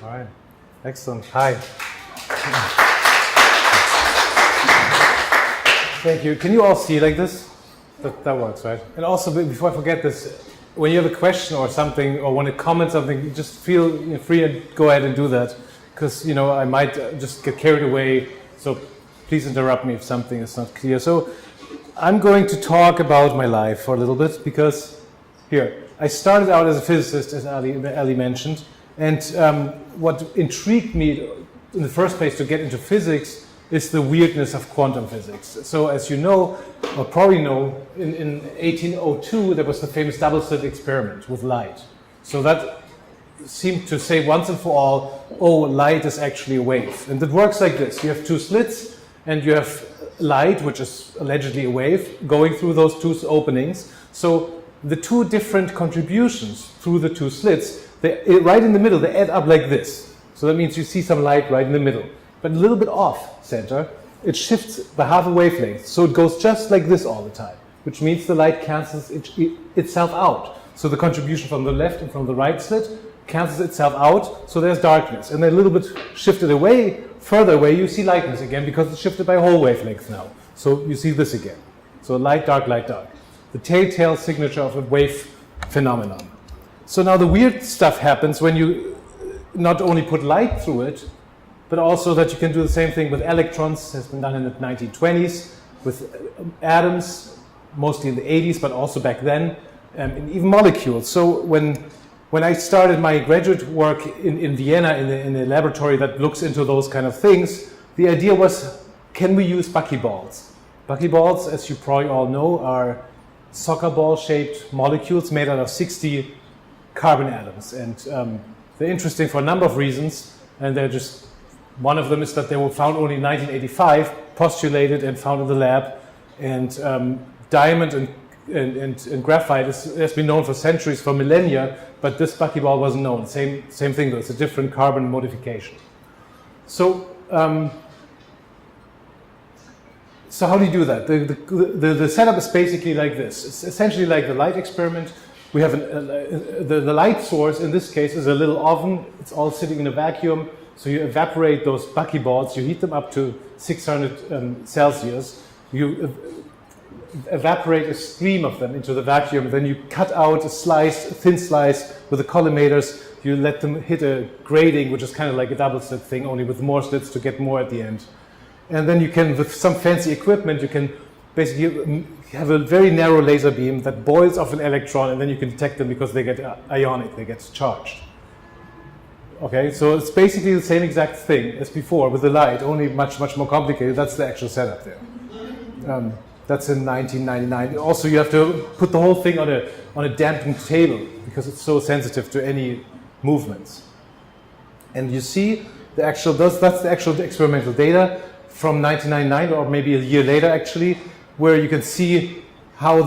All right. Excellent. Hi. Thank you. Can you all see like this? That works, right? And also, before I forget this, when you have a question or something, or want to comment something, just feel free and go ahead and do that. Because, I might just get carried away. So please interrupt me if something is not clear. So I'm going to talk about my life for a little bit, because here, I started out as a physicist, as Ali mentioned. And what intrigued me in the first place to get into physics is the weirdness of quantum physics. So as you know, or probably know, in 1802 there was the famous double-slit experiment with light. So that seemed to say once and for all, oh, light is actually a wave. And it works like this. You have two slits, and you have light, which is allegedly a wave, going through those two openings. So the two different contributions through the two slits, right in the middle, they add up like this. So that means you see some light right in the middle. But a little bit off center, it shifts by half a wavelength. So it goes just like this all the time, which means the light cancels itself out. So the contribution from the left and from the right slit cancels itself out, so there's darkness. And then a little bit shifted away, further away, you see lightness again, because it's shifted by a whole wavelength now. So you see this again. So light, dark, light, dark. The telltale signature of a wave phenomenon. So now the weird stuff happens when you not only put light through it, but also that you can do the same thing with electrons. Has been done in the 1920s, with atoms, mostly in the 80s, but also back then, and even molecules. So when I started my graduate work in Vienna in a laboratory that looks into those kind of things, the idea was, can we use Buckyballs? Buckyballs, as you probably all know, are soccer ball-shaped molecules made out of 60 carbon atoms. And they're interesting for a number of reasons, and they're just, one of them is that they were found only in 1985, postulated and found in the lab. And diamond and graphite has been known for centuries, for millennia, but this buckyball wasn't known. Same thing though, it's a different carbon modification. So how do you do that? The setup is basically like this. It's essentially like the light experiment. We have the light source in this case is a little oven. It's all sitting in a vacuum. So you evaporate those buckyballs. You heat them up to 600 Celsius. You evaporate a stream of them into the vacuum. Then you cut out a thin slice with the collimators. You let them hit a grating, which is kind of like a double slit thing, only with more slits to get more at the end. And then you can, with some fancy equipment, you can basically have a very narrow laser beam that boils off an electron, and then you can detect them because they get ionic, they get charged. Okay, so it's basically the same exact thing as before with the light, only much, much more complicated. That's the actual setup there. That's in 1999. Also, you have to put the whole thing on a dampened table because it's so sensitive to any movements. And you see that's the actual experimental data from 1999, or maybe a year later actually, where you can see how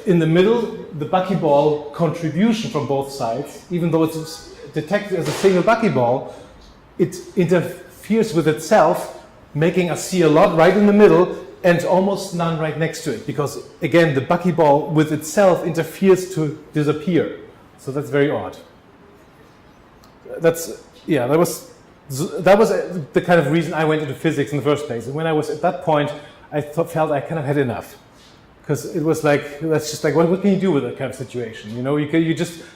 in the middle, the buckyball contribution from both sides, even though it's detected as a single buckyball, it interferes with itself, making us see a lot right in the middle and almost none right next to it, because again, the buckyball with itself interferes to disappear. So that's very odd. That was the kind of reason I went into physics in the first place. And when I was at that point, I felt I kind of had enough, because it was like, that's just like, what can you do with that kind of situation?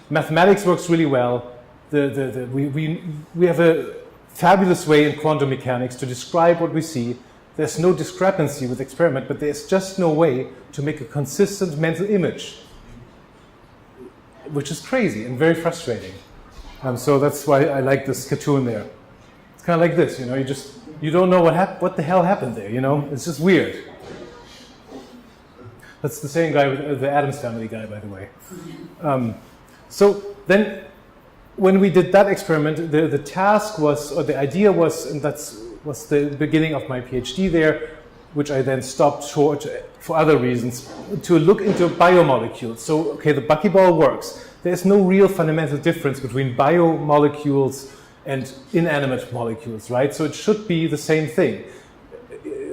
Mathematics works really well. We have a fabulous way in quantum mechanics to describe what we see. There's no discrepancy with experiment, but there's just no way to make a consistent mental image, which is crazy and very frustrating. So that's why I like this cartoon there. It's kind of like this, you don't know what the hell happened there, It's just weird. That's the same guy with the Addams Family guy, by the way. So then, when we did that experiment, the task was, or the idea was, and was the beginning of my PhD there, which I then stopped short for other reasons, to look into biomolecules. So, okay, the buckyball works. There's no real fundamental difference between biomolecules and inanimate molecules, right? So it should be the same thing.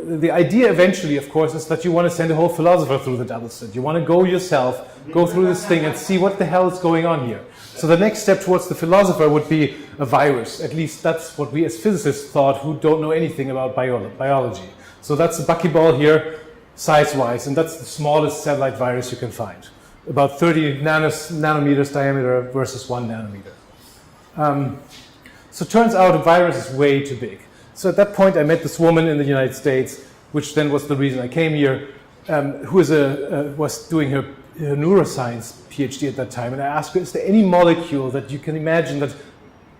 The idea eventually, of course, is that you want to send a whole philosopher through the double slit. You want to go yourself, go through this thing and see what the hell is going on here. So the next step towards the philosopher would be, a virus. At least that's what we as physicists thought who don't know anything about biology. So that's a buckyball here, size-wise, and that's the smallest satellite virus you can find. About 30 nanometers diameter versus 1 nanometer. So it turns out a virus is way too big. So at that point I met this woman in the United States, which then was the reason I came here, who was doing her neuroscience PhD at that time. And I asked her, is there any molecule that you can imagine that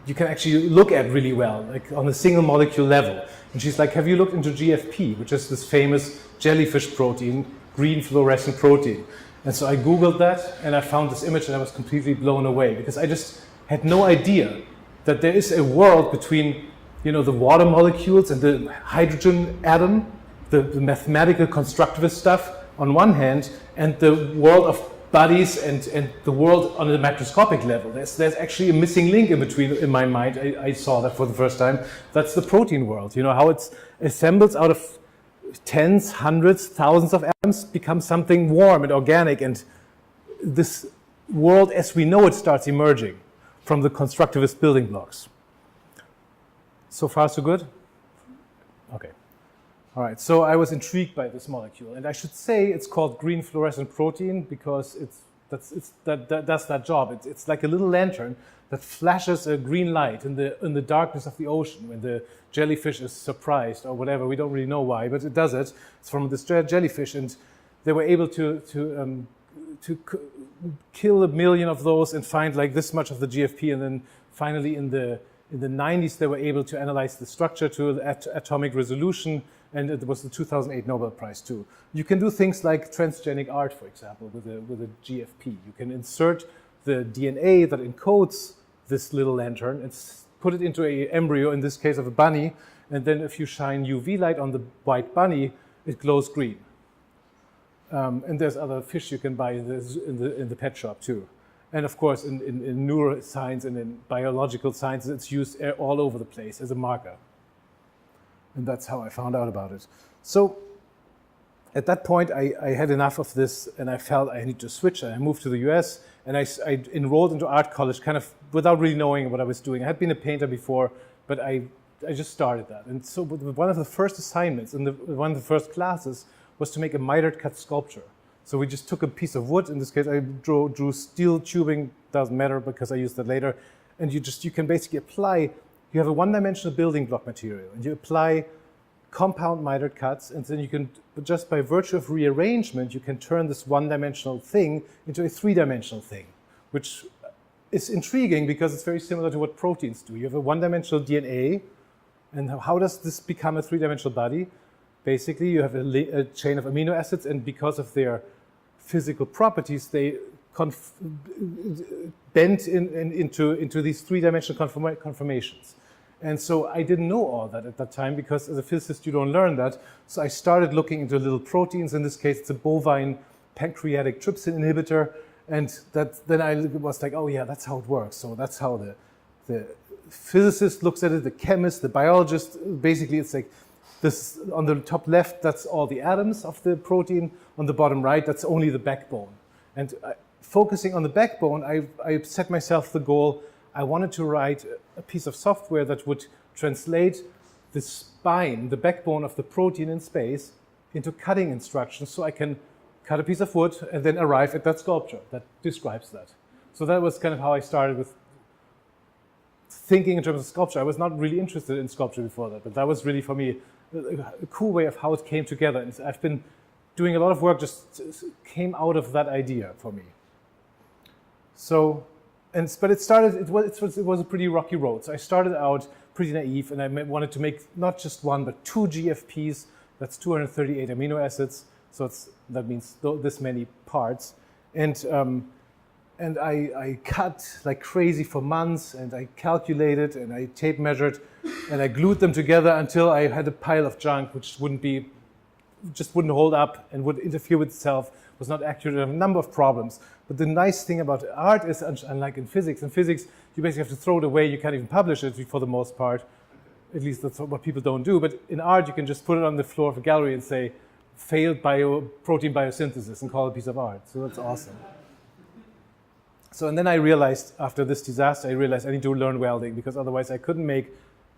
you can actually look at really well, like on a single molecule level? And she's like, have you looked into GFP, which is this famous jellyfish protein, green fluorescent protein? And so I Googled that and I found this image and I was completely blown away because I just had no idea that there is a world between, you know, the water molecules and the hydrogen atom, the mathematical constructivist stuff on one hand, and the world of bodies and the world on the macroscopic level. There's actually a missing link in between in my mind. I saw that for the first time. That's the protein world. You know, how it assembles out of tens, hundreds, thousands of atoms, becomes something warm and organic, and this world as we know it starts emerging from the constructivist building blocks. So far, so good? Okay. All right, so I was intrigued by this molecule, and I should say it's called green fluorescent protein because that does that job. It's like a little lantern that flashes a green light in the darkness of the ocean when the jellyfish is surprised or whatever. We don't really know why, but it does it. It's from this jellyfish, and they were able to kill 1 million of those and find like this much of the GFP, and then finally in the 90s they were able to analyze the structure to atomic resolution, and it was the 2008 Nobel Prize too. You can do things like transgenic art, for example, with a GFP. You can insert the DNA that encodes this little lantern and put it into an embryo, in this case of a bunny, and then if you shine UV light on the white bunny, it glows green. And there's other fish you can buy in the pet shop too. And of course, in neuroscience and in biological sciences, it's used all over the place as a marker. And that's how I found out about it. So at that point, I had enough of this, and I felt I need to switch. And I moved to the US, and I enrolled into art college kind of without really knowing what I was doing. I had been a painter before, but I just started that. And so one of the first assignments in one of the first classes was to make a mitered cut sculpture. So we just took a piece of wood. In this case, I drew steel tubing. Doesn't matter because I used that later. And you can basically apply. You have a one-dimensional building block material, and you apply compound mitered cuts, and then you can, just by virtue of rearrangement, you can turn this one-dimensional thing into a three-dimensional thing, which is intriguing because it's very similar to what proteins do. You have a one-dimensional DNA, and how does this become a three-dimensional body? Basically, you have a chain of amino acids, and because of their physical properties, they bend into these three-dimensional conformations. And so I didn't know all that at that time because as a physicist, you don't learn that. So I started looking into little proteins. In this case, it's a bovine pancreatic trypsin inhibitor. And then I was like, oh yeah, that's how it works. So that's how the physicist looks at it, the chemist, the biologist. Basically, it's like this on the top left, that's all the atoms of the protein. On the bottom right, that's only the backbone. And focusing on the backbone, I set myself the goal. I wanted to write a piece of software that would translate the spine, the backbone of the protein in space, into cutting instructions so I can cut a piece of wood and then arrive at that sculpture that describes that. So that was kind of how I started with thinking in terms of sculpture. I was not really interested in sculpture before that, but that was really for me a cool way of how it came together. And I've been doing a lot of work just came out of that idea for me. So. But it was a pretty rocky road. So I started out pretty naive, and I wanted to make not just one, but 2 GFPs. That's 238 amino acids. So that means this many parts. And I cut like crazy for months, and I calculated, and I tape measured, and I glued them together until I had a pile of junk, which just wouldn't hold up and would interfere with itself, was not accurate, a number of problems. But the nice thing about art is, unlike in physics, you basically have to throw it away. You can't even publish it for the most part. At least that's what people don't do. But in art, you can just put it on the floor of a gallery and say, failed protein biosynthesis, and call it a piece of art. So that's awesome. So, and then I realized, after this disaster, I realized I need to learn welding, because otherwise I couldn't make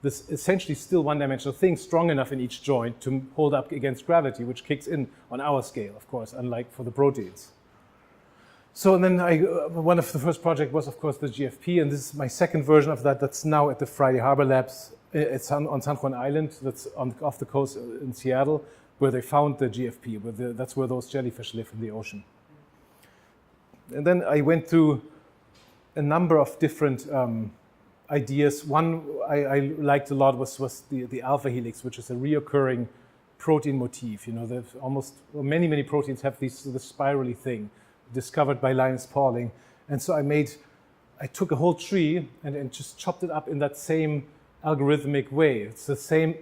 this essentially still one-dimensional thing strong enough in each joint to hold up against gravity, which kicks in on our scale, of course, unlike for the proteins. So, and then one of the first projects was, of course, the GFP, and this is my second version of that. That's now at the Friday Harbor Labs. It's on San Juan Island. That's off the coast in Seattle, where they found the GFP. That's where those jellyfish live in the ocean. And then I went through a number of different ideas. One I liked a lot was the Alpha Helix, which is a reoccurring protein motif. You know, many proteins have this spirally thing, discovered by Linus Pauling. And so I took a whole tree and just chopped it up in that same algorithmic way. It's the same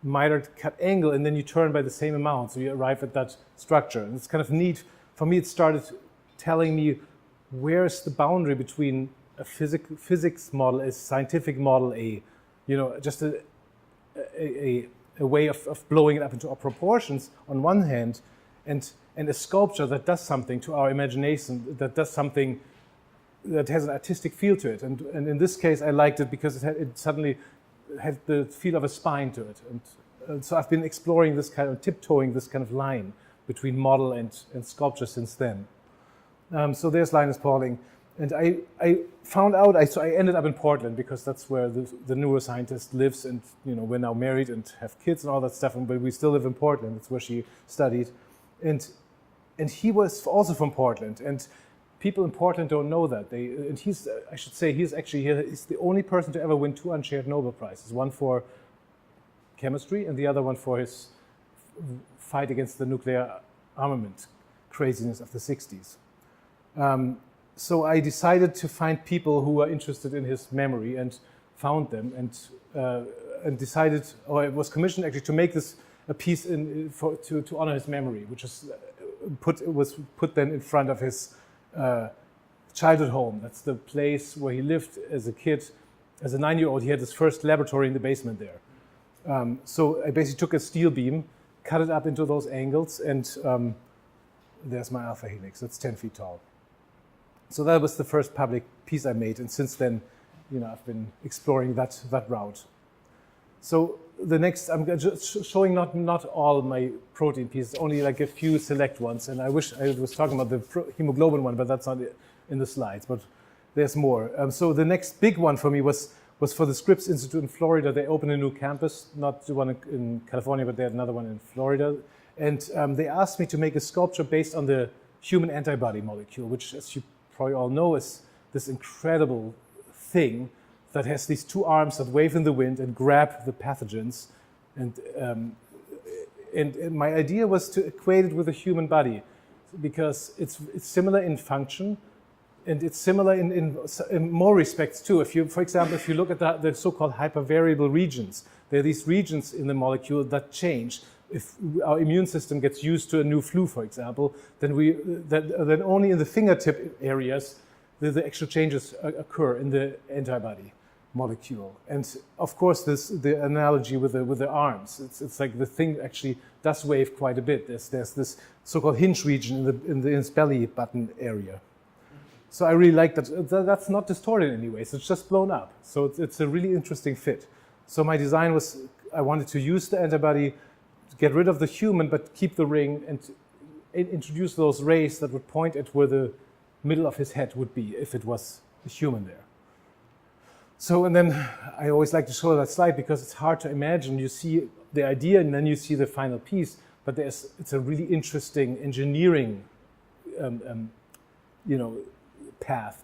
mitered cut angle, and then you turn by the same amount, so you arrive at that structure. And it's kind of neat. For me, it started telling me where's the boundary between a physics model, a scientific model, just a way of blowing it up into proportions on one hand, and a sculpture that does something to our imagination, that does something that has an artistic feel to it. And in this case, I liked it because it suddenly had the feel of a spine to it. And so I've been exploring this kind of, tiptoeing this kind of line between model and sculpture since then. So there's Linus Pauling. And I found out, so I ended up in Portland because that's where the neuroscientist lives, and we're now married and have kids and all that stuff, but we still live in Portland. That's where she studied. And he was also from Portland, and people in Portland don't know that. He's the only person to ever win 2 unshared Nobel Prizes, one for chemistry and the other one for his fight against the nuclear armament craziness of the 60s. So I decided to find people who were interested in his memory, and found them, and decided, or I was commissioned actually to make this a piece to honor his memory, which was put then in front of his childhood home. That's the place where he lived as a kid. As a 9-year-old, he had his first laboratory in the basement there. So I basically took a steel beam, cut it up into those angles, and there's my Alpha Helix. That's 10 feet tall. So that was the first public piece I made, and since then, I've been exploring that route. So the next, I'm just showing not all my protein pieces, only like a few select ones. And I wish I was talking about the hemoglobin one, but that's not in the slides. But there's more. So the next big one for me was for the Scripps Institute in Florida. They opened a new campus, not the one in California, but they had another one in Florida. And they asked me to make a sculpture based on the human antibody molecule, which, as you probably all know, is this incredible thing that has these 2 arms that wave in the wind and grab the pathogens. And my idea was to equate it with the human body, because it's similar in function, and it's similar in more respects too. For example, if you look at the so-called hypervariable regions, there are these regions in the molecule that change. If our immune system gets used to a new flu, for example, then only in the fingertip areas the actual changes occur in the antibody molecule. And of course, the analogy with the arms. It's like the thing actually does wave quite a bit. There's this so-called hinge region in his belly button area. So I really like that. That's not distorted in any way. So it's just blown up. So it's a really interesting fit. So my design was, I wanted to use the antibody, get rid of the human, but keep the ring, and introduce those rays that would point at where the middle of his head would be if it was a human there. So, and then I always like to show that slide because it's hard to imagine. You see the idea and then you see the final piece, but it's a really interesting engineering,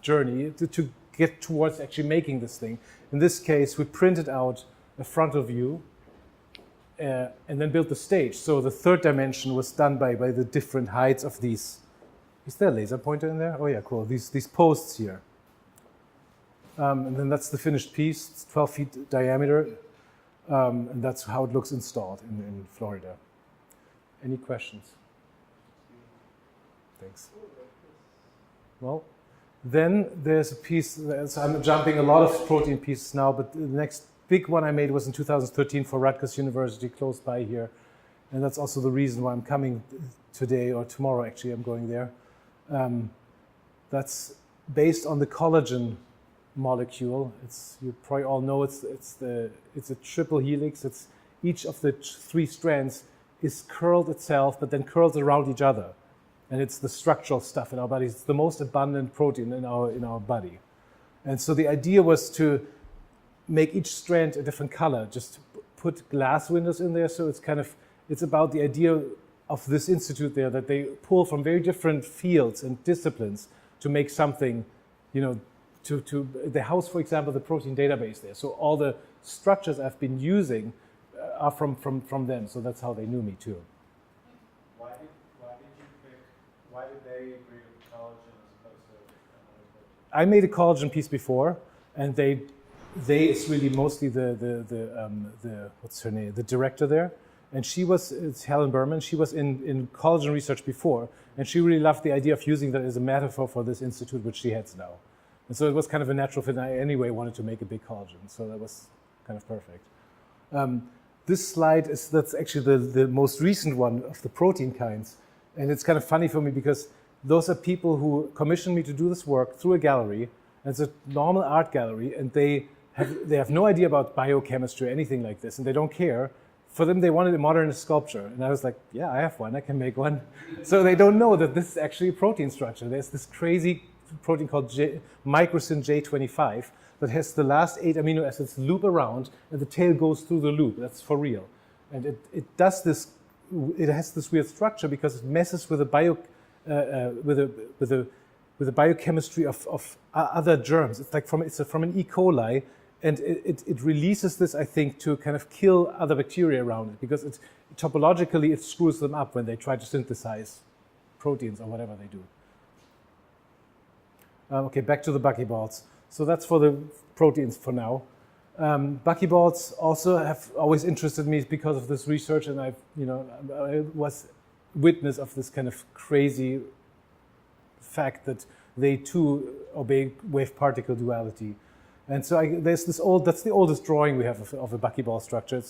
journey to get towards actually making this thing. In this case, we printed out a frontal view, and then built the stage. So the 3rd dimension was done by the different heights of these. Is there a laser pointer in there? Oh yeah, cool. These posts here. And then that's the finished piece. It's 12 feet diameter. And that's how it looks installed in Florida. Any questions? Thanks. Well, then there's a piece. So I'm jumping a lot of protein pieces now, but the next big one I made was in 2013 for Rutgers University, close by here. And that's also the reason why I'm coming today, or tomorrow actually, I'm going there. That's based on the collagen molecule. You probably all know it's a triple helix. It's each of the 3 strands is curled itself, but then curls around each other, and it's the structural stuff in our bodies. It's the most abundant protein in our body, and so the idea was to make each strand a different color. Just put glass windows in there, so it's about the idea of this institute there, that they pull from very different fields and disciplines to make something, to the house, for example, the protein database there. So all the structures I've been using are from them. So that's how they knew me too. Why did they agree with collagen as opposed to? I made a collagen piece before, and they is really mostly what's her name, the director there. And it's Helen Berman. She was in collagen research before, and she really loved the idea of using that as a metaphor for this institute, which she heads now. And so it was kind of a natural fit. And I anyway wanted to make a big collagen, so that was kind of perfect. This slide that's actually the most recent one of the protein kinds, and it's kind of funny for me because those are people who commissioned me to do this work through a gallery. And it's a normal art gallery, and they have no idea about biochemistry or anything like this, and they don't care. For them, they wanted a modernist sculpture. And I was like, yeah, I have one. I can make one. So they don't know that this is actually a protein structure. There's this crazy protein called microsin J25 that has the last 8 amino acids loop around, and the tail goes through the loop. That's for real. And it does this. It has this weird structure because it messes with the biochemistry of other germs. It's like from an E. coli. And it releases this, I think, to kind of kill other bacteria around it, because topologically it screws them up when they try to synthesize proteins or whatever they do. Okay, back to the Buckyballs. So that's for the proteins for now. Buckyballs also have always interested me because of this research, and I was witness of this kind of crazy fact that they too obey wave-particle duality. And so that's the oldest drawing we have of a buckyball structure.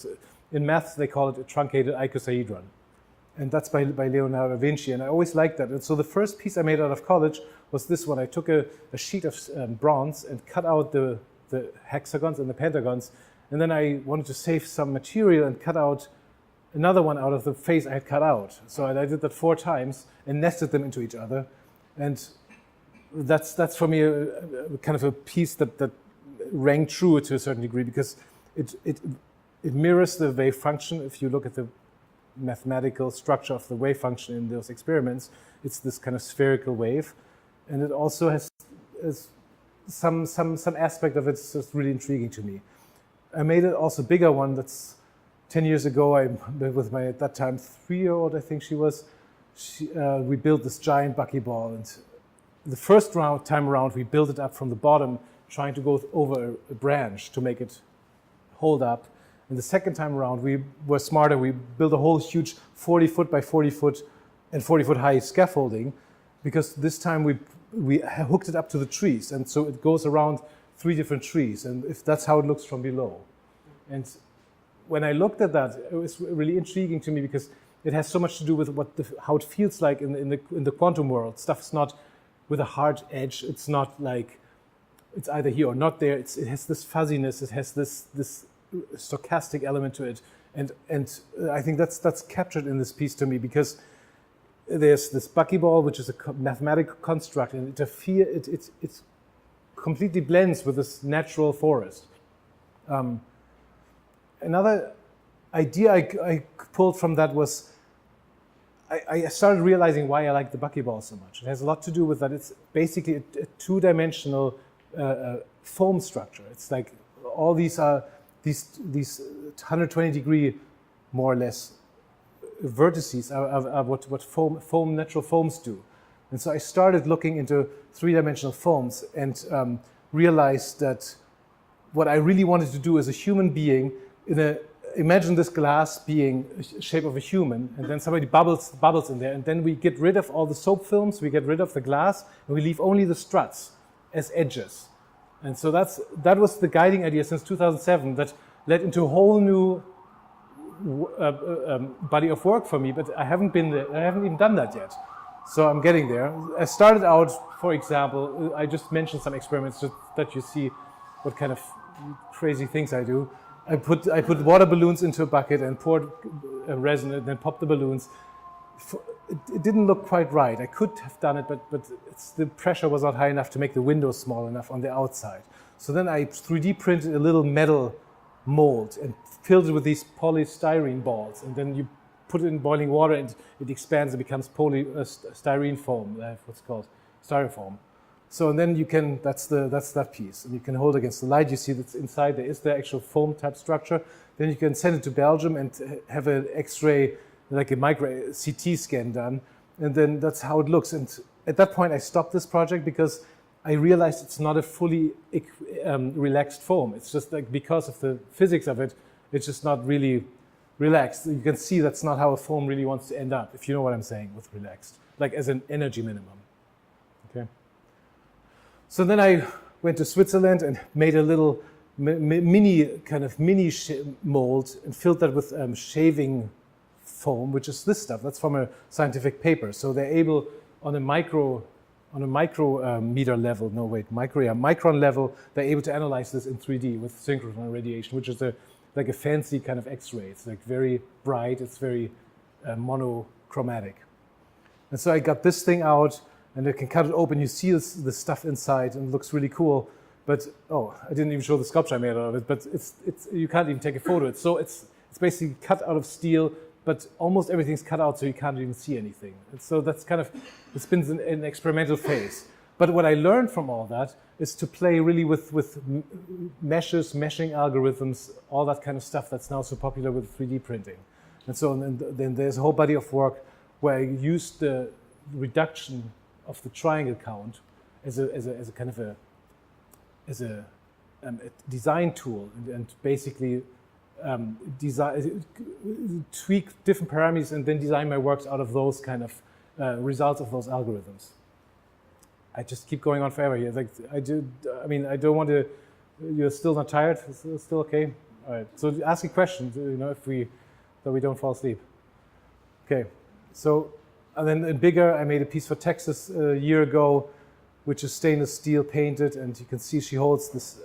In maths, they call it a truncated icosahedron. And that's by Leonardo da Vinci, and I always liked that. And so the first piece I made out of college was this one. I took a sheet of bronze and cut out the hexagons and the pentagons, and then I wanted to save some material and cut out another one out of the face I had cut out. So I did that 4 times and nested them into each other. And that's for me a kind of a piece that rang true to a certain degree, because it mirrors the wave function. If you look at the mathematical structure of the wave function in those experiments, it's this kind of spherical wave, and it also has some aspect of it's just really intriguing to me. I made it also bigger one. That's 10 years ago. I with my at that time 3-year-old, I think she was. We built this giant buckyball, and the first time around we built it up from the bottom, trying to go over a branch to make it hold up. And the second time around, we were smarter. We built a whole huge 40 foot by 40 foot and 40 foot high scaffolding, because this time we hooked it up to the trees. And so it goes around 3 different trees. And if that's how it looks from below. And when I looked at that, it was really intriguing to me, because it has so much to do with how it feels like in the quantum world. Stuff's not with a hard edge. It's not like it's either here or not there. It has this fuzziness. It has this stochastic element to it, and I think that's captured in this piece to me, because there's this buckyball, which is a mathematical construct, and it completely blends with this natural forest. Another idea I pulled from that was I started realizing why I like the buckyball so much. It has a lot to do with that. It's basically a 2-dimensional foam structure. It's like all these are these 120 degree, more or less, vertices are what natural foams do. And so I started looking into 3-dimensional foams and realized that what I really wanted to do as a human being, imagine this glass being the shape of a human, and then somebody bubbles in there, and then we get rid of all the soap films, we get rid of the glass, and we leave only the struts as edges. And so that was the guiding idea since 2007, that led into a whole new body of work for me, but I haven't been there. I haven't even done that yet. So I'm getting there. I started out, for example, I just mentioned some experiments just that you see what kind of crazy things I do. I put water balloons into a bucket and poured resin and then popped the balloons. It didn't look quite right. I could have done it, but the pressure was not high enough to make the window small enough on the outside. So then I 3D printed a little metal mold and filled it with these polystyrene balls, and then you put it in boiling water and it expands and becomes styrene foam. What's it called? Styrofoam. So and then you can, that's that piece, and you can hold against the light. You see that's inside there is the actual foam type structure. Then you can send it to Belgium and have an X-ray, like a micro CT scan done, and then that's how it looks. And at that point, I stopped this project because I realized it's not a fully relaxed foam. It's just like because of the physics of it, it's just not really relaxed. You can see that's not how a foam really wants to end up, if you know what I'm saying with relaxed, like as an energy minimum. Okay. So then I went to Switzerland and made a little mini mold and filled that with shaving foam, which is this stuff. That's from a scientific paper. So they're able on a micron level, they're able to analyze this in 3D with synchrotron radiation, which is like a fancy kind of X-ray. It's like very bright. It's very monochromatic. And so I got this thing out, and I can cut it open. You see the stuff inside, and it looks really cool. But I didn't even show the sculpture I made out of it. But it's you can't even take a photo. It's basically cut out of steel, but almost everything's cut out, so you can't even see anything. And so that's kind of, it's been an experimental phase. But what I learned from all that is to play really with meshes, meshing algorithms, all that kind of stuff that's now so popular with 3D printing. And so then there's a whole body of work where I used the reduction of the triangle count as a design tool, and basically tweak different parameters and then design my works out of those kind of results of those algorithms. I just keep going on forever here. Like I don't want to. You're still not tired? It's still okay. All right. So ask a question. So we don't fall asleep. Okay. So and then bigger, I made a piece for Texas a year ago, which is stainless steel painted, and you can see she holds this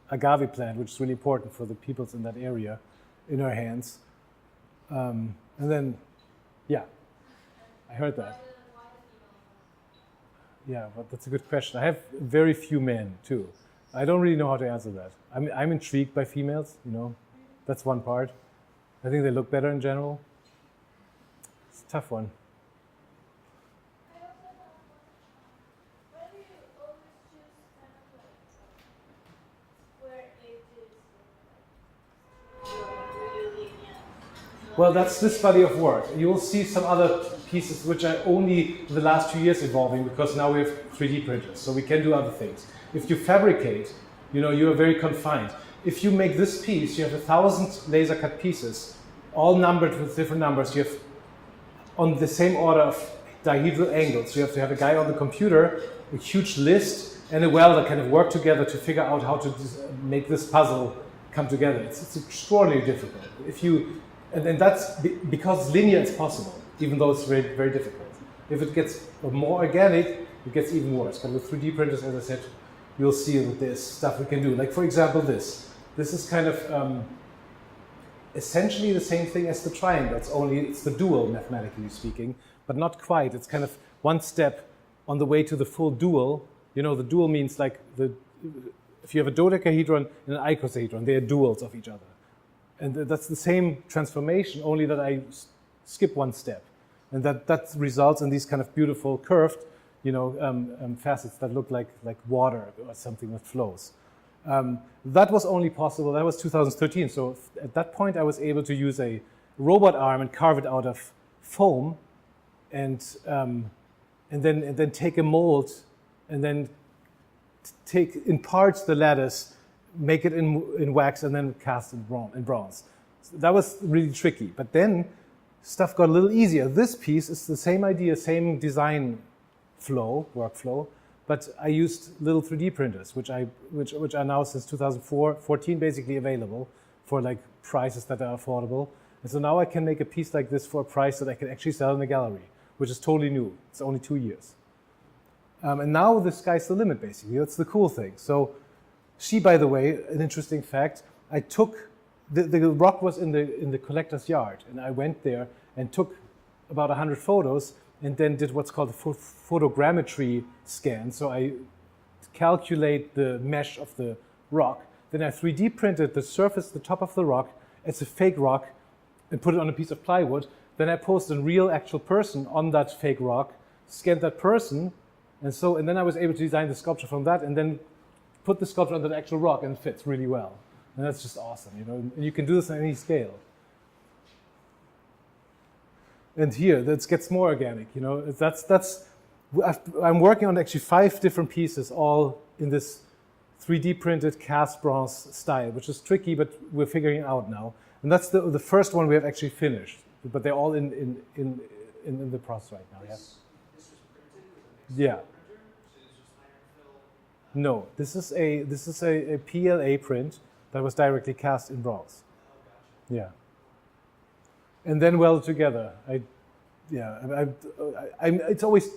agave plant, which is really important for the peoples in that area, in her hands. And then, yeah, I heard that. Yeah, but that's a good question. I have very few men too. I don't really know how to answer that. I'm intrigued by females, that's one part. I think they look better in general. It's a tough one. Well, that's this body of work. You will see some other pieces which are only in the last 2 years evolving, because now we have 3D printers, so we can do other things. If you fabricate, you are very confined. If you make this piece, you have 1,000 laser cut pieces, all numbered with different numbers. You have on the same order of dihedral angles. You have to have a guy on the computer, a huge list, and a welder kind of work together to figure out how to make this puzzle come together. It's extraordinarily difficult. And that's because linear is possible, even though it's very, very difficult. If it gets more organic, it gets even worse. But with 3D printers, as I said, you'll see that there's stuff we can do. Like, for example, this. This is kind of essentially the same thing as the triangle. It's the dual, mathematically speaking, but not quite. It's kind of one step on the way to the full dual. The dual means like if you have a dodecahedron and an icosahedron, they are duals of each other. And that's the same transformation, only that I skip one step. And that results in these kind of beautiful curved, facets that look like water or something that flows. That was only possible, that was 2013. So at that point, I was able to use a robot arm and carve it out of foam, and then take a mold, and then take in parts the lattice, make it in wax, and then cast in bronze. So that was really tricky. But then stuff got a little easier. This piece is the same idea, same design workflow, but I used little 3D printers, which are now since 2014 basically available for like prices that are affordable. And so now I can make a piece like this for a price that I can actually sell in a gallery which is totally new. It's only 2 years. And now the sky's the limit, basically. That's the cool thing. So she, by the way, an interesting fact, I took, the rock was in the collector's yard, and I went there and took about 100 photos and then did what's called a photogrammetry scan. So I calculate the mesh of the rock. Then I 3D printed the surface, the top of the rock, as a fake rock and put it on a piece of plywood. Then I posted a real actual person on that fake rock, scanned that person, and then I was able to design the sculpture from that and then put the sculpture on the actual rock, and it fits really well. And that's just awesome, you know. And you can do this on any scale. And here, that gets more organic, you know. I'm working on actually 5 different pieces, all in this 3D printed cast bronze style, which is tricky, but we're figuring it out now. And that's the first one we have actually finished, but they're all in the process right now. Yeah. This was printed with a mixed Yeah. printer, so this was iron fill. No, this is a PLA print that was directly cast in bronze. Oh, gotcha. Yeah. And then welded together. It's always,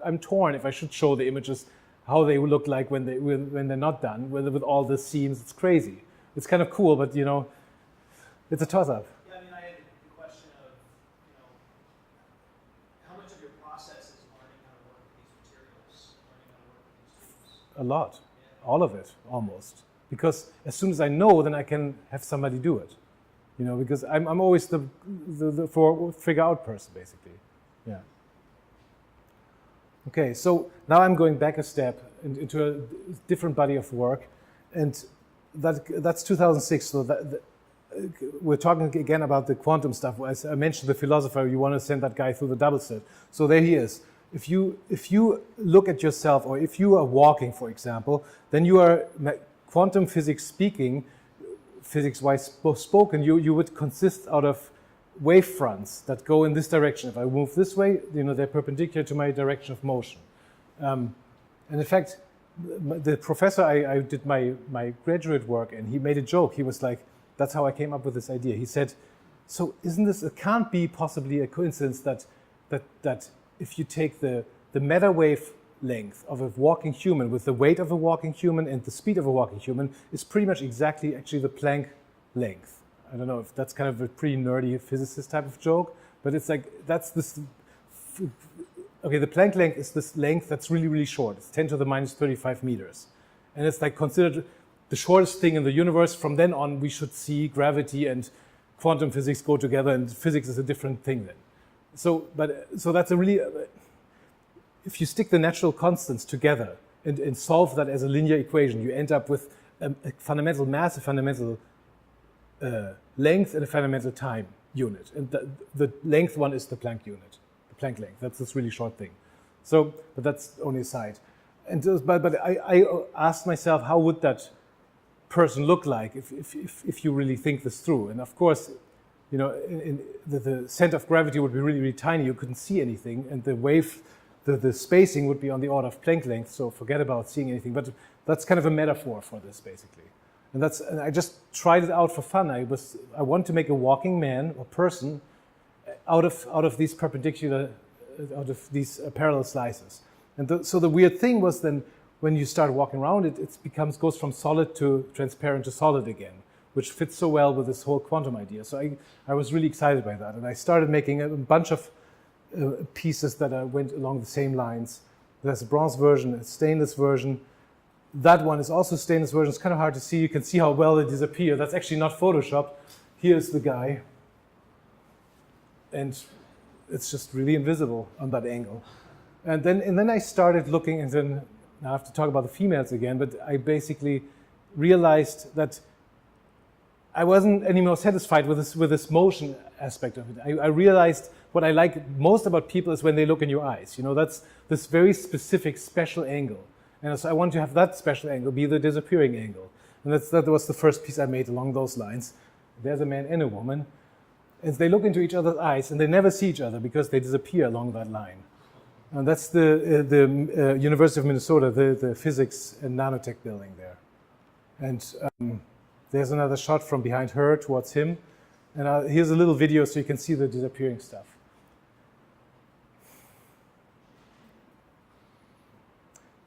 I'm torn if I should show the images, how they look like when they're not done, with all the seams. It's crazy. It's kind of cool, but you know, it's a toss-up. Yeah, I mean, I had the question of, you know, how much of your process is learning how to work with these materials, learning how to work with these tools? A lot, Yeah. all of it, almost. Because as soon as I know, then I can have somebody do it. You know, because I'm always the figure out person, basically. Yeah. Okay, so now I'm going back a step into a different body of work, and that's 2006. So we're talking again about the quantum stuff. As I mentioned, the philosopher, you want to send that guy through the double slit. So there he is. If you look at yourself, or if you are walking, for example, then you are, quantum physics speaking, physics-wise spoken, you would consist out of wave fronts that go in this direction. If I move this way, you know, they're perpendicular to my direction of motion. And in fact, the professor I did my graduate work, and he made a joke. He was like, that's how I came up with this idea. He said, so it can't be possibly a coincidence that if you take the meta wave length of a walking human with the weight of a walking human and the speed of a walking human is pretty much exactly actually the Planck length. I don't know if that's kind of a pretty nerdy physicist type of joke, but it's like, that's this, okay, the Planck length is this length that's really, really short. It's 10 to the minus 35 meters. And it's like considered the shortest thing in the universe. From then on, we should see gravity and quantum physics go together, and physics is a different thing then. So that's a really, if you stick the natural constants together and solve that as a linear equation, you end up with a fundamental mass, a fundamental length, and a fundamental time unit. And the length one is the Planck unit, the Planck length. That's this really short thing. So, but that's only a side. And but I asked myself, how would that person look like if you really think this through? And of course, you know, the center of gravity would be really, really tiny. You couldn't see anything, and the wave, the spacing would be on the order of Planck length. So forget about seeing anything. But that's kind of a metaphor for this, basically. And I just tried it out for fun. I want to make a walking man or person out of these perpendicular, out of these parallel slices. And so the weird thing was then when you start walking around, it goes from solid to transparent to solid again, which fits so well with this whole quantum idea. So I was really excited by that. And I started making a bunch of pieces that went along the same lines. There's a bronze version, a stainless version. That one is also stainless version. It's kind of hard to see. You can see how well they disappear. That's actually not Photoshopped. Here's the guy. And it's just really invisible on that angle. And then I started looking, and then now I have to talk about the females again, but I basically realized that I wasn't anymore satisfied with this motion aspect of it. I realized what I like most about people is when they look in your eyes. You know, that's this very specific special angle. And so I want to have that special angle be the disappearing angle. And that was the first piece I made along those lines. There's a man and a woman. And they look into each other's eyes, and they never see each other because they disappear along that line. And that's the University of Minnesota, the physics and nanotech building there. And there's another shot from behind her towards him. And here's a little video so you can see the disappearing stuff.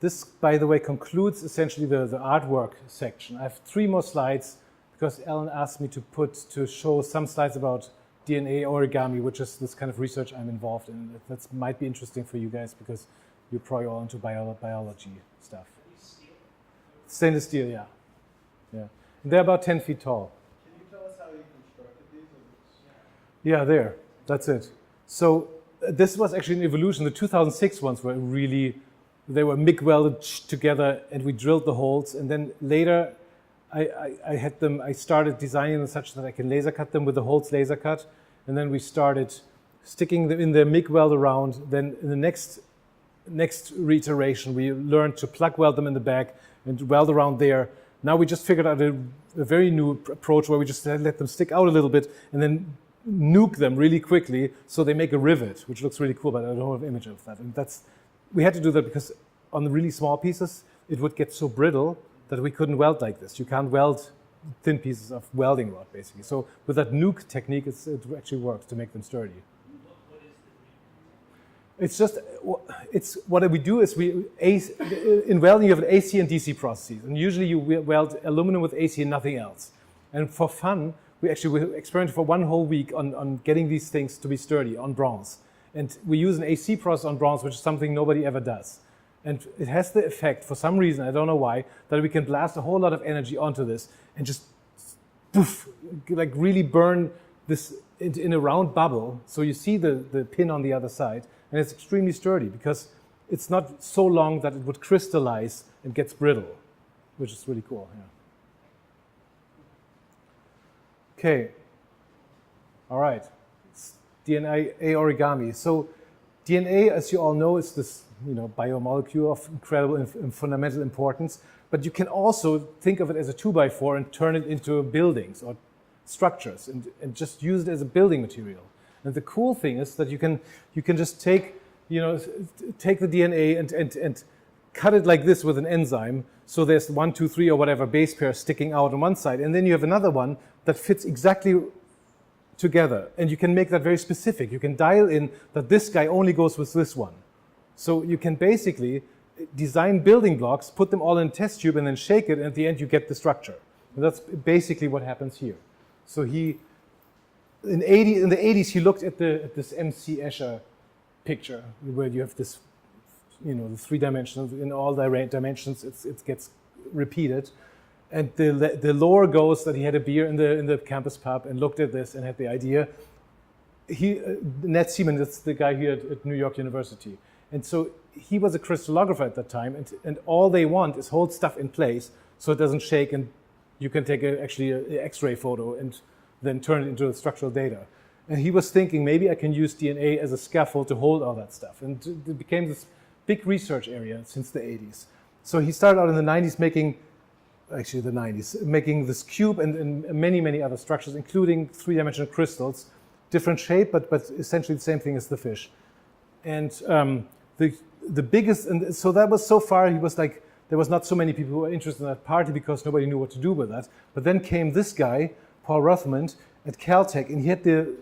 This, by the way, concludes essentially the artwork section. I have 3 more slides because Ellen asked me to show some slides about DNA origami, which is this kind of research I'm involved in. That might be interesting for you guys because you're probably all into biology stuff. Stainless steel, yeah. Yeah. And they're about 10 feet tall. Can you tell us how you constructed these? Yeah, there. That's it. So this was actually an evolution. The 2006 ones were really, they were MIG welded together, and we drilled the holes. And then later, I started designing them such that I can laser cut them with the holes laser cut. And then we started sticking them in the MIG weld around. Then in the next reiteration, we learned to plug weld them in the back and weld around there. Now we just figured out a very new approach where we just let them stick out a little bit and then nuke them really quickly so they make a rivet, which looks really cool, but I don't have an image of that. And we had to do that because on the really small pieces, it would get so brittle that we couldn't weld like this. You can't weld thin pieces of welding rod, basically. So with that nuke technique, it actually works to make them sturdy. It's just, what we do is in welding you have an AC and DC processes, and usually you weld aluminum with AC and nothing else. And for fun, we experimented for 1 whole week on getting these things to be sturdy on bronze. And we use an AC process on bronze, which is something nobody ever does. And it has the effect, for some reason, I don't know why, that we can blast a whole lot of energy onto this and just poof, like really burn this in a round bubble. So you see the pin on the other side. And it's extremely sturdy because it's not so long that it would crystallize and gets brittle, which is really cool. Yeah. Okay. All right. It's DNA origami. So DNA, as you all know, is this biomolecule of incredible and fundamental importance. But you can also think of it as a 2x4 and turn it into buildings or structures and just use it as a building material. And the cool thing is that you can just take the DNA and cut it like this with an enzyme. So there's 1, 2, 3 or whatever base pairs sticking out on one side, and then you have another one that fits exactly together. And you can make that very specific. You can dial in that this guy only goes with this one. So you can basically design building blocks, put them all in a test tube, and then shake it, and at the end you get the structure. And that's basically what happens here. So in the 80s, he looked at this M.C. Escher picture where you have this, the 3 dimensions in all dimensions. It gets repeated, and the lore goes that he had a beer in the campus pub and looked at this and had the idea. Ned Seaman, that's the guy here at New York University, and so he was a crystallographer at that time, and all they want is hold stuff in place so it doesn't shake, and you can take an X-ray photo and then turn it into structural data. And he was thinking, maybe I can use DNA as a scaffold to hold all that stuff. And it became this big research area since the 80s. So he started out in the 90s making this cube and many, many other structures, including 3-dimensional crystals, different shape, but essentially the same thing as the fish. And the biggest, and so that was so far, he was like, there was not so many people who were interested in that party because nobody knew what to do with that. But then came this guy, Paul Rothman, at Caltech, and he had the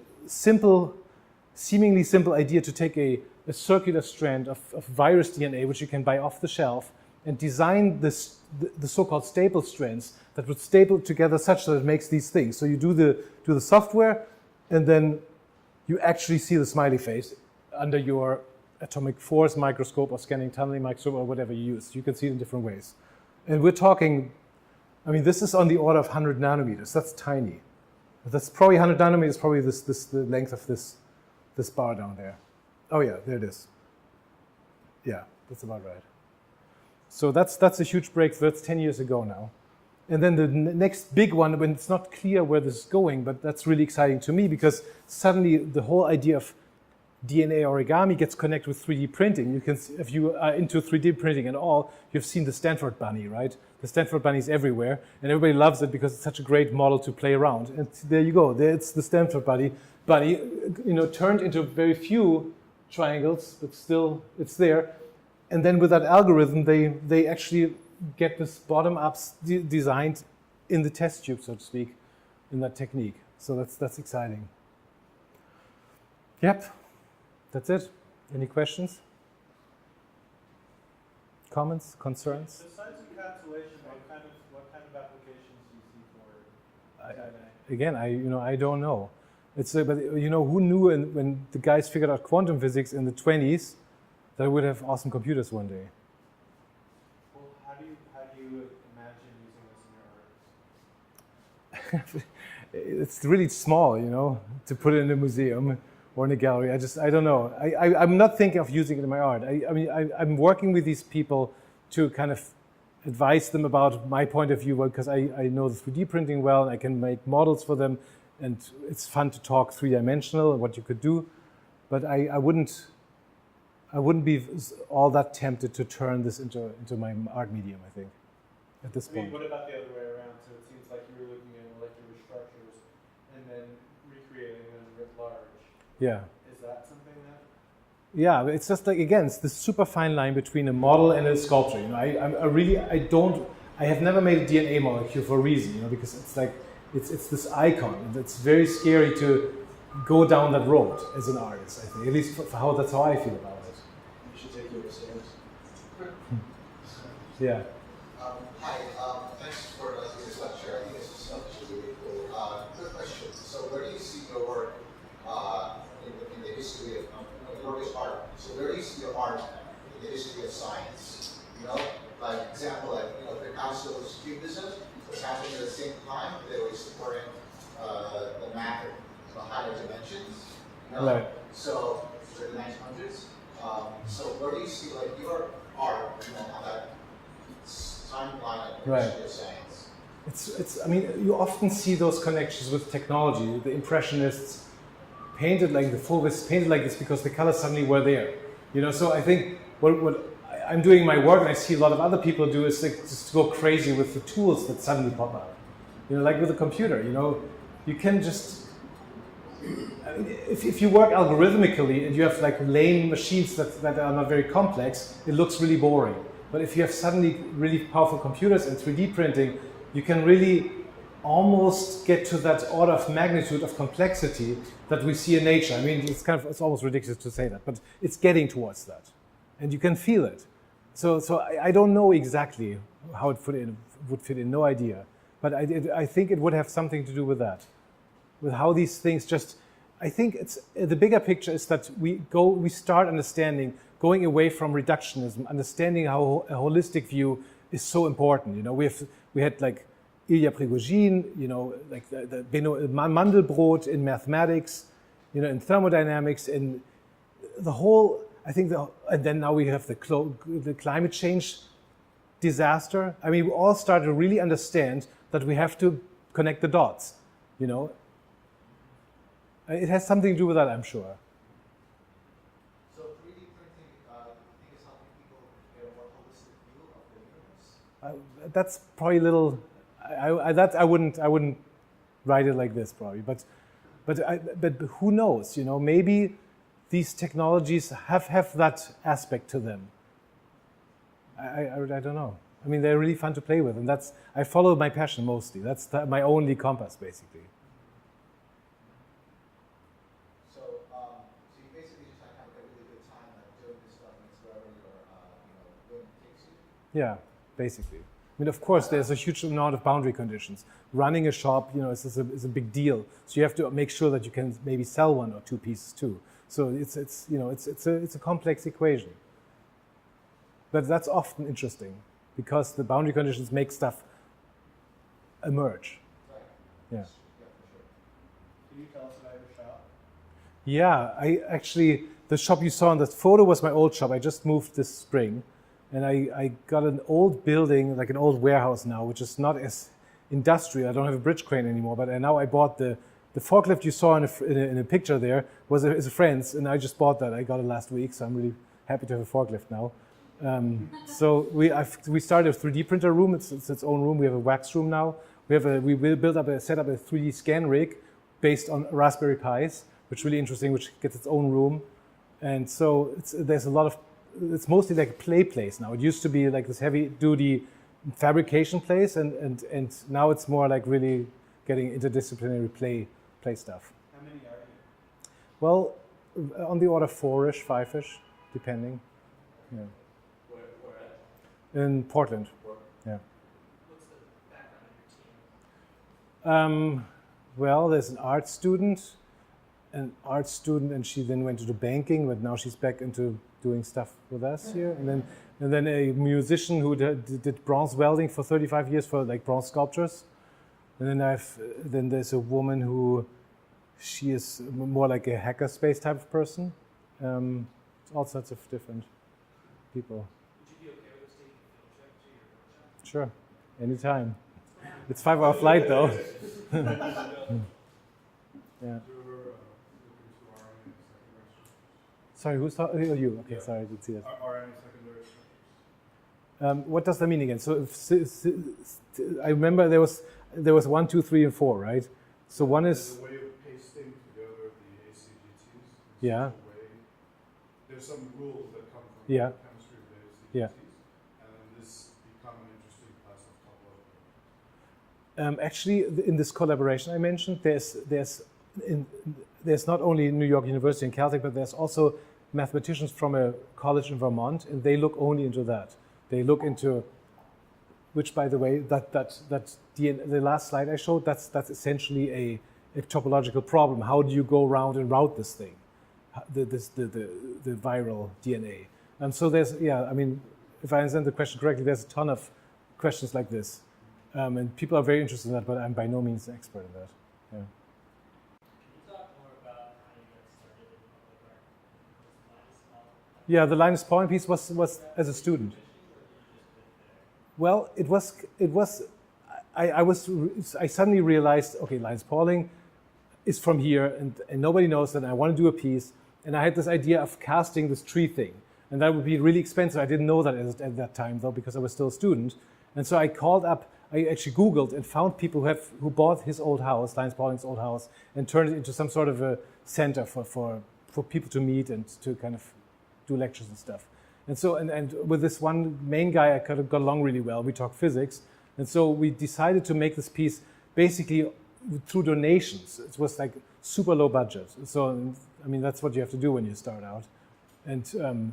seemingly simple idea to take a circular strand of virus DNA, which you can buy off the shelf, and design the so-called staple strands that would staple together such that it makes these things. So you do the software, and then you actually see the smiley face under your atomic force microscope or scanning tunneling microscope or whatever you use. You can see it in different ways. And we're talking, this is on the order of 100 nanometers. That's tiny. That's probably 100 nanometers, probably the length of this bar down there. Oh yeah, there it is. Yeah, that's about right. So that's a huge breakthrough. That's 10 years ago now. And then the next big one, when it's not clear where this is going, but that's really exciting to me because suddenly the whole idea of DNA origami gets connected with 3D printing. You can, if you are into 3D printing at all, you've seen the Stanford bunny, right? The Stanford bunny is everywhere, and everybody loves it because it's such a great model to play around. And there you go. There it's the Stanford bunny, turned into very few triangles, but still it's there. And then with that algorithm, they actually get this bottom-up designed in the test tube, so to speak, in that technique. So that's exciting. Yep. That's it. Any questions? Comments, concerns? Besides encapsulation, what kind of applications do you see for DNA? Again, I don't know. It's but who knew when the guys figured out quantum physics in the 20s that we would have awesome computers one day. Well, how do you imagine using this in your art? It's really small, to put it in a museum or in a gallery. I don't know. I'm not thinking of using it in my art. I'm working with these people to kind of advise them about my point of view because I know the 3D printing well. I can make models for them, and it's fun to talk three-dimensional and what you could do. But I wouldn't be all that tempted to turn this into my art medium, I think, at this point. What about the other way around? So it seems like you were looking at molecular structures and then recreating them writ large. Yeah. Is that something that? Yeah, it's just like, again, it's this super fine line between a model and a sculpture. I have never made a DNA molecule for a reason, because it's like, it's this icon. And it's very scary to go down that road as an artist, I think. At least that's how I feel about it. You should take you upstairs. Yeah. Hi, thanks for this lecture. I think this is really cool. Quick question. So where do you see your work in the history of your work is art? So where do you see your art in the history of science? Like example, Picasso's Cubism was happening at the same time. They were supporting the matter, the higher dimensions. Right. So the 1900s. So where do you see your art on that timeline of Right. history of science? You often see those connections with technology. The Impressionists painted like the Fauvists painted like this because the colors suddenly were there. So I think what I'm doing in my work, and I see a lot of other people do, is just go crazy with the tools that suddenly pop out. Like with a computer, you can just. If you work algorithmically and you have like lame machines that are not very complex, it looks really boring. But if you have suddenly really powerful computers and 3D printing, you can really almost get to that order of magnitude of complexity that we see in nature. It's almost ridiculous to say that, but it's getting towards that, and you can feel it. So I don't know exactly how it would fit in, no idea. But I think it would have something to do with that, with how these things just. I think it's the bigger picture is that we start understanding, going away from reductionism, understanding how a holistic view is so important. We had like Ilya Prigogine, like the Mandelbrot in mathematics, in thermodynamics, in the whole. I think and then now we have the climate change disaster. We all start to really understand that we have to connect the dots. It has something to do with that, I'm sure. So 3D printing, you think is helping people get a more holistic view of the universe? That's probably a little. I wouldn't write it like this probably, but who knows? Maybe these technologies have that aspect to them. I don't know. They're really fun to play with, and I follow my passion mostly. That's my only compass, basically. So you basically just have a really good time doing this stuff, and it's wherever your whim takes you. Yeah, basically. Of course, there's a huge amount of boundary conditions. Running a shop, is a big deal. So you have to make sure that you can maybe sell one or two pieces too. So it's a complex equation. But that's often interesting because the boundary conditions make stuff emerge. Right. Yeah. Yeah, for sure. Can you tell us about your shop? Yeah, the shop you saw in that photo was my old shop. I just moved this spring. And I got an old building, like an old warehouse now, which is not as industrial. I don't have a bridge crane anymore, but now I bought the forklift you saw in a picture there is a friend's, and I just bought that. I got it last week, so I'm really happy to have a forklift now. So we started a 3D printer room. It's its own room. We have a wax room now. We will set up a 3D scan rig based on Raspberry Pis, which is really interesting, which gets its own room. And so there's a lot of. It's mostly like a play place now. It used to be like this heavy-duty fabrication place, and now it's more like really getting interdisciplinary play stuff. How many are you? Well, on the order 4-ish, 5-ish, depending. Yeah. in Portland. Yeah. What's the background of your team? Well, there's an art student, and she then went into banking, but now she's back into doing stuff with us here. And then a musician who did bronze welding for 35 years for like bronze sculptures. And then there's a woman who, she is more like a hackerspace type of person. All sorts of different people. Would you be okay with us taking a field trip to your workshop? Sure, anytime. It's 5-hour flight though. Yeah. Sorry, who's talking? Oh, you. Okay, Yeah. sorry, I didn't see that. Are any secondary structures? What does that mean again? So I remember there was 1, 2, 3, and 4, right? So one is There's a way of pasting together the ACGTs. Yeah. There's some rules that come from Yeah. the chemistry of the ACGTs. Yeah. And then this become an interesting class of topological. actually in this collaboration I mentioned. There's not only New York University and Caltech, but there's also mathematicians from a college in Vermont, and they look only into that. They look into, which by the way, the last slide I showed, that's essentially a topological problem. How do you go around and route this thing, the viral DNA? And so there's, I mean, if I understand the question correctly, there's a ton of questions like this, and people are very interested in that, but I'm by no means an expert in that. Yeah. Can you talk more about how you got started in public art? Yeah, the Linus Pauling piece was as a student. Well, I suddenly realized, okay, Linus Pauling is from here, and nobody knows that I want to do a piece, and I had this idea of casting this tree thing, and that would be really expensive. I didn't know that at that time, though, because I was still a student, and so I actually Googled and found people who bought his old house, Linus Pauling's old house, and turned it into some sort of a center for people to meet and to kind of do lectures and stuff. And so, and with this one main guy, I kind of got along really well. We talked physics. And so we decided to make this piece basically through donations. It was like super low budget. So, I mean, that's what you have to do when you start out. And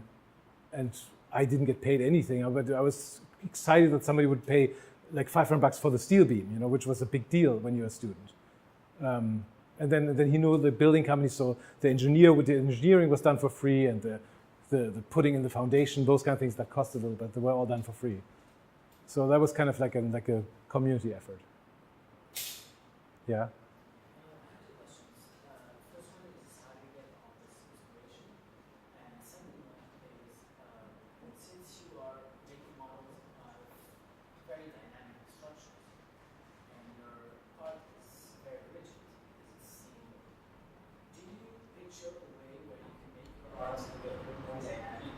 I didn't get paid anything, but I was excited that somebody would pay like $500 for the steel beam, which was a big deal when you're a student. And then he knew the building company, so the engineering was done for free, and the putting in the foundation, those kind of things that cost a little bit, they were all done for free. So that was kind of like a community effort. Yeah. I have two questions. First one is how do you get all this inspiration? And second one is since you are making models out of very dynamic structures and your art is very rigid, as it seems, do you picture a way where you can make your art a bit more dynamic?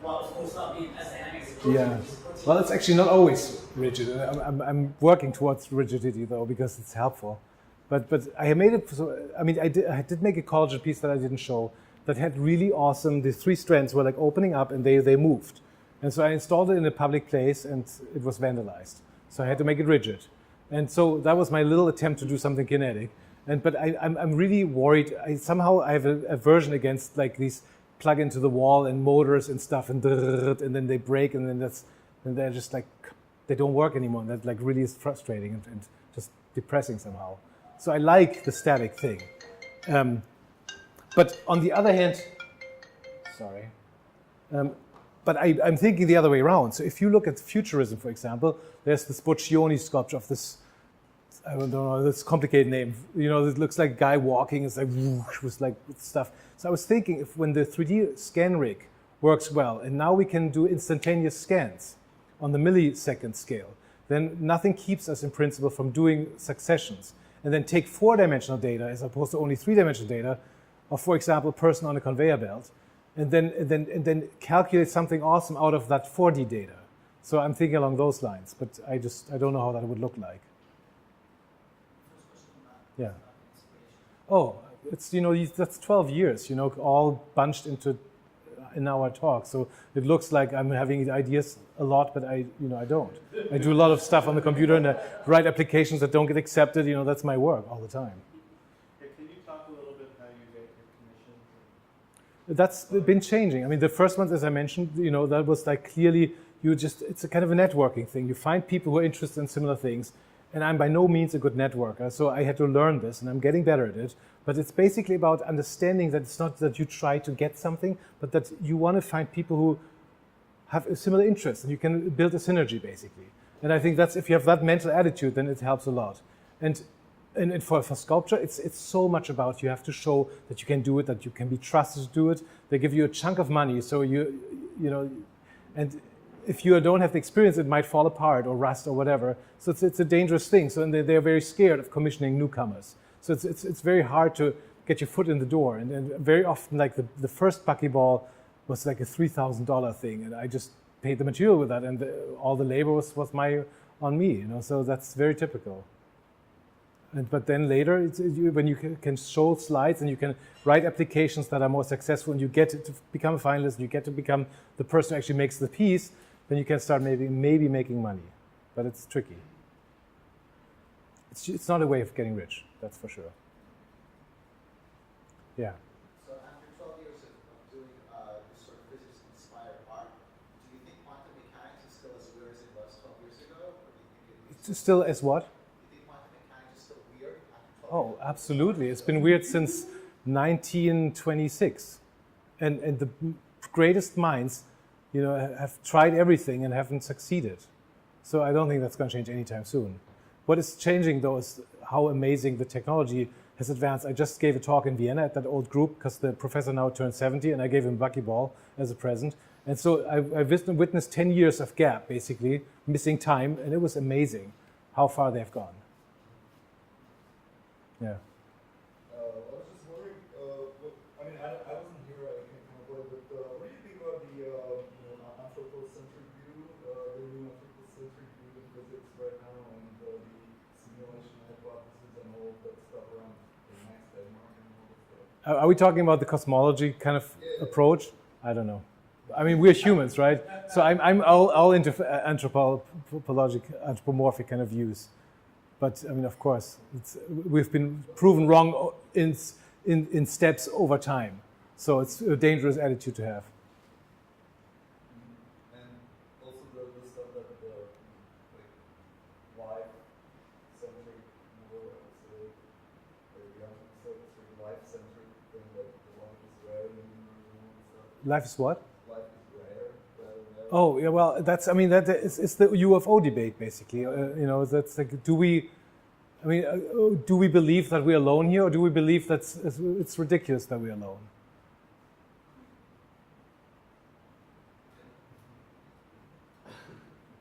Well, of course, not being as dynamic as Yeah. Well, it's actually not always rigid. I'm working towards rigidity though, because it's helpful. But I made it. So, I mean, I did make a collagen piece that I didn't show that had really awesome. The 3 strands were like opening up and they moved, and so I installed it in a public place and it was vandalized. So I had to make it rigid, and so that was my little attempt to do something kinetic. But I'm really worried. I have an aversion against like these plug into the wall and motors and stuff and then they break and then they're just like they don't work anymore. That like really is frustrating and just depressing somehow. So I like the static thing, but on the other hand, but I'm thinking the other way around. So if you look at futurism, for example, there's this Boccioni sculpture of this. I don't know, this complicated name. It looks like a guy walking. It's like whoosh, with like stuff. So I was thinking if when the 3D scan rig works well, and now we can do instantaneous scans on the millisecond scale, then nothing keeps us in principle from doing successions. And then take 4-dimensional data as opposed to only 3-dimensional data, of, for example, a person on a conveyor belt, and then calculate something awesome out of that 4D data. So I'm thinking along those lines, but I don't know how that would look like. Yeah. Oh, it's that's 12 years, all bunched into an hour talk. So it looks like I'm having ideas a lot, but I don't. I do a lot of stuff on the computer and I write applications that don't get accepted. That's my work all the time. Can you talk a little bit how you get your that's been changing. I mean, the first ones, as I mentioned, you know, that was like clearly it's a kind of a networking thing. You find people who are interested in similar things, and I'm by no means a good networker, so I had to learn this, and I'm getting better at it. But it's basically about understanding that it's not that you try to get something, but that you want to find people who have a similar interest, and you can build a synergy, basically. And I think that's, if you have that mental attitude, then it helps a lot. And for sculpture, it's so much about you have to show that you can do it, that you can be trusted to do it. They give you a chunk of money, so you know, and if you don't have the experience, it might fall apart or rust or whatever. So it's a dangerous thing. So they're very scared of commissioning newcomers. So it's very hard to get your foot in the door. And very often, like the first Buckyball was like a $3,000 thing, and I just paid the material with that, and all the labor was on me. You know, so that's very typical. But then later, when you can show slides and you can write applications that are more successful, and you get to become a finalist, and you get to become the person who actually makes the piece, then you can start maybe making money. But it's tricky. It's not a way of getting rich, that's for sure. Yeah. So after 12 years of doing this sort of physics-inspired art, do you think quantum mechanics is still as weird as it was 12 years ago? Or do you think It's still as what? Do you think quantum mechanics is still weird after 12 Oh, years? absolutely. It's been weird since 1926. And the greatest minds, you know, have tried everything and haven't succeeded. So I don't think that's going to change anytime soon. What is changing, though, is how amazing the technology has advanced. I just gave a talk in Vienna at that old group because the professor now turned 70, and I gave him Buckyball as a present. And so I witnessed 10 years of gap, basically, missing time, and it was amazing how far they've gone. Yeah. I was just wondering, I mean, I wasn't here, I can't come up with it, but what do you think about the anthropocentric view, the new anthropocentric view in physics right now, and the simulation hypothesis and all that stuff around the max Denmark and all that stuff? Are we talking about the cosmology kind of approach? I don't know. I mean, we're humans, right? So I'm all into anthropomorphic kind of views. But I mean, of course, we've been proven wrong in steps over time. So it's a dangerous attitude to have. And also the stuff that like life-centric, more, I would say, life-centric thing that the life is rare in the universe and stuff. Life is what? Life is rare. Oh, yeah, well, that's, I mean, that is the UFO debate, basically. You know, that's like, do we believe that we're alone here, or do we believe that it's ridiculous that we're alone?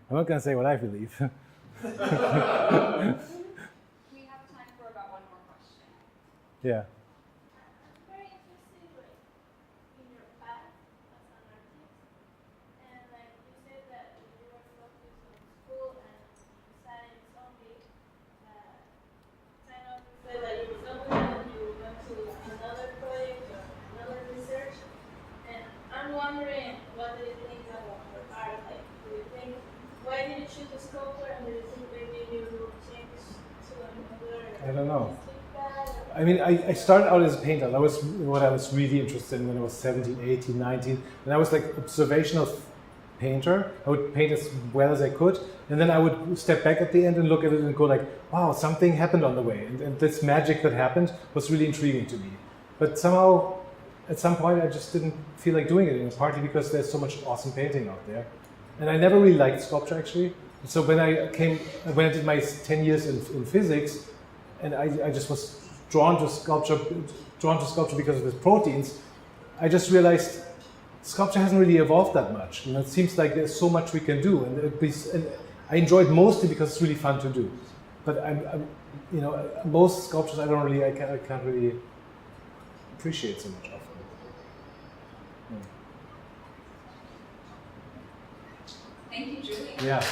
I'm not going to say what I believe. We have time for about one more question. Yeah. I'm very interested, like, in your path as an artist. And like you said that you were focused on school and science only. Kind of said that you were somewhere and you went to another project or another research. And I'm wondering, what do you think about your art? Like, do you think, why did you choose the sculptor, and do you think maybe you change to another? I don't know. I mean, I started out as a painter. That was what I was really interested in when I was 17, 18, 19. And I was like observational painter. I would paint as well as I could. And then I would step back at the end and look at it and go like, wow, something happened on the way. And this magic that happened was really intriguing to me. But somehow, at some point, I just didn't feel like doing it anymore, partly because there's so much awesome painting out there. And I never really liked sculpture, actually. So when I did my 10 years in physics, and I just was drawn to sculpture because of the proteins, I just realized sculpture hasn't really evolved that much. You know, it seems like there's so much we can do, and I enjoy it mostly because it's really fun to do. But you know, most sculptures I can't really appreciate so much of them. Thank you, Julian. Yeah.